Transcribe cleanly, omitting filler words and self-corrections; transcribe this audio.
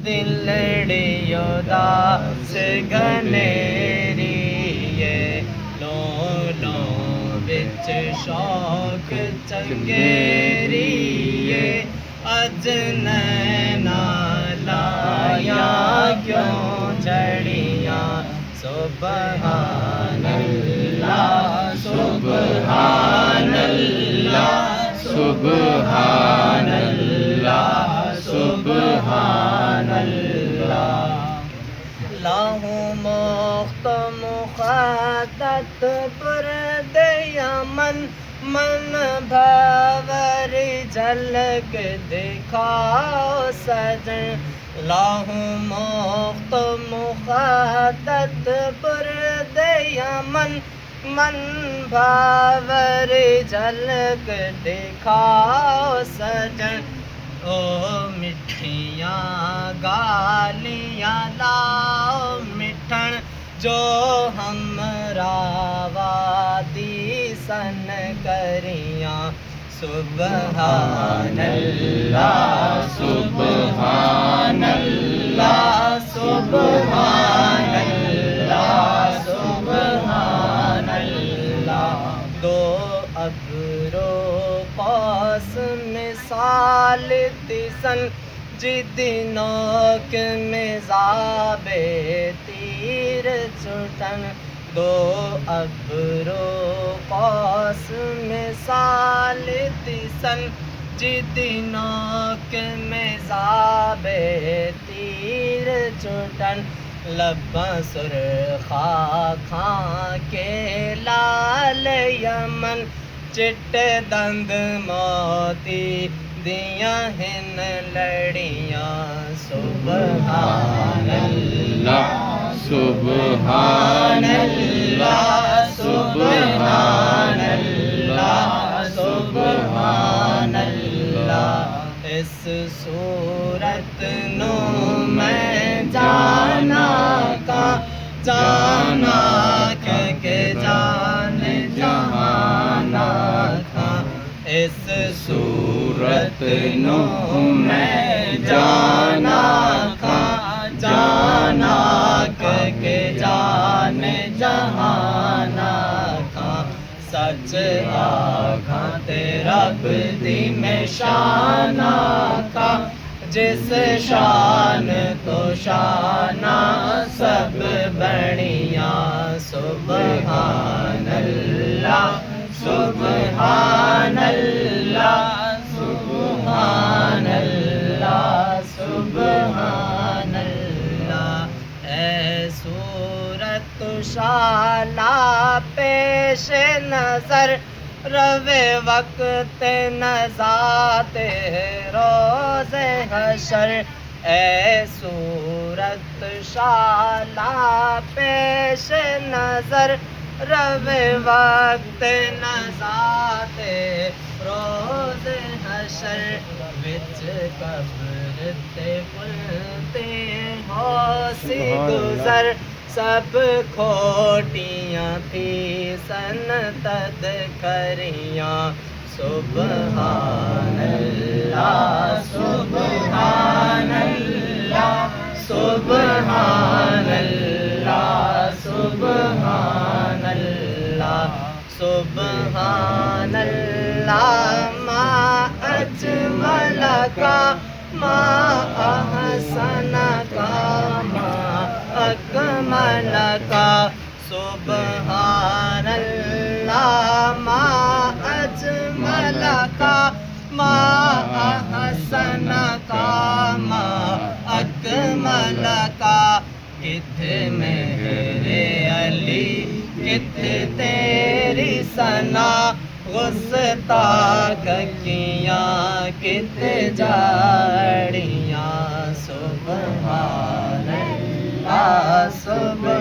دلڑی اداس گھنیری لو لو بچ شوق چنگیری اج نینا لایا کیوں جھڑیاں سبحان اللہ سبحان اللہ سبحان اللہ سبحان اللہ لاہو مخت مخدت پرد یمن من بھاور جھلک دکھاؤ سجن لاہو مخت مخدت پرد یمن من بھاور جھلک دکھاؤ سجن او مٹھیاں گالیاں لاؤ مٹھن جو ہمراہ وادی سن کریاں سبحان اللہ سبحان اللہ سبحان اللہ سبحان اللہ دو ابرو پاس مثال تسن جدی نوک مزاب تیر چھٹن دو ابرو پاس مثال تسن جدی نوک مزاب تیر چھٹن لباں سرخا کھاں کے لال یمن چٹ دند موتی دیاں ہن لڑیاں سبحان اللہ سبحان اللہ سبحان اللہ سبحان اللہ اس صورت نو میں جانا کا جانا کہ جان جہانا کا اس صورت نو میں جانا کا جانا کہ جان جہانا کا سچ آکھاں تے رب دی میں شانہ کا جس شان تو شانہ سب بڑیاں سبحان اللہ سبحان اللہ سبحان اللہ سبحان اللہ اے صورت شالا پیش نظر روے وقت نزات روز حشر اے صورت شالا پیش نظر روے وقت نزات روز حشر وچ قبر تے پلتے ہو سی گزر سب کھوٹیاں تھی سن تد کریاں سبحان اللہ سبحان اللہ سبحان اللہ سبحان اللہ سبحان اللہ ما اجمل کا ما احسن کا ما اکمل کا سبحان اللہ ما اجمل کا ما احسن کا ما اکمل کا کتھے میرے علی کتھے تیری ثنا گستاخ کیاں کتھے جاڑیاں سبحان اللہ سبحان